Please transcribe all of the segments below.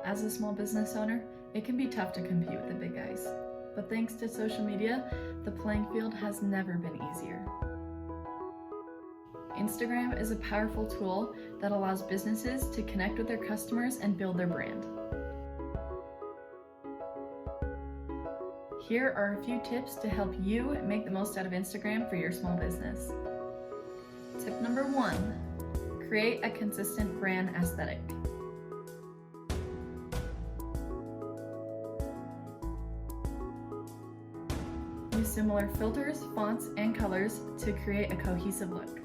As a small business owner, it can be tough to compete with the big guys. But thanks to social media, the playing field has never been easier. Instagram is a powerful tool that allows businesses to connect with their customers and build their brand. Here are a few tips to help you make the most out of Instagram for your small business. Tip number 1, create a consistent brand aesthetic. Use similar filters, fonts, and colors to create a cohesive look.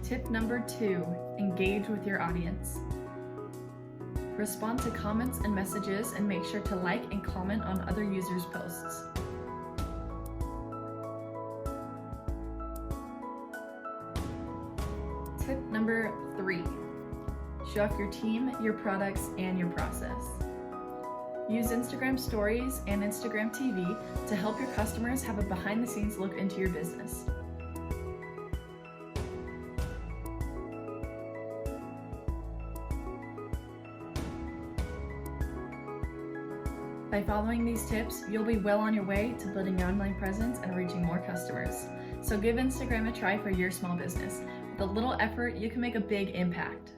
Tip number 2, engage with your audience. Respond to comments and messages and make sure to like and comment on other users' posts. Tip number 3, show off your team, your products, and your process. Use Instagram Stories and Instagram TV to help your customers have a behind-the-scenes look into your business. By following these tips, you'll be well on your way to building your online presence and reaching more customers. So give Instagram a try for your small business. With a little effort, you can make a big impact.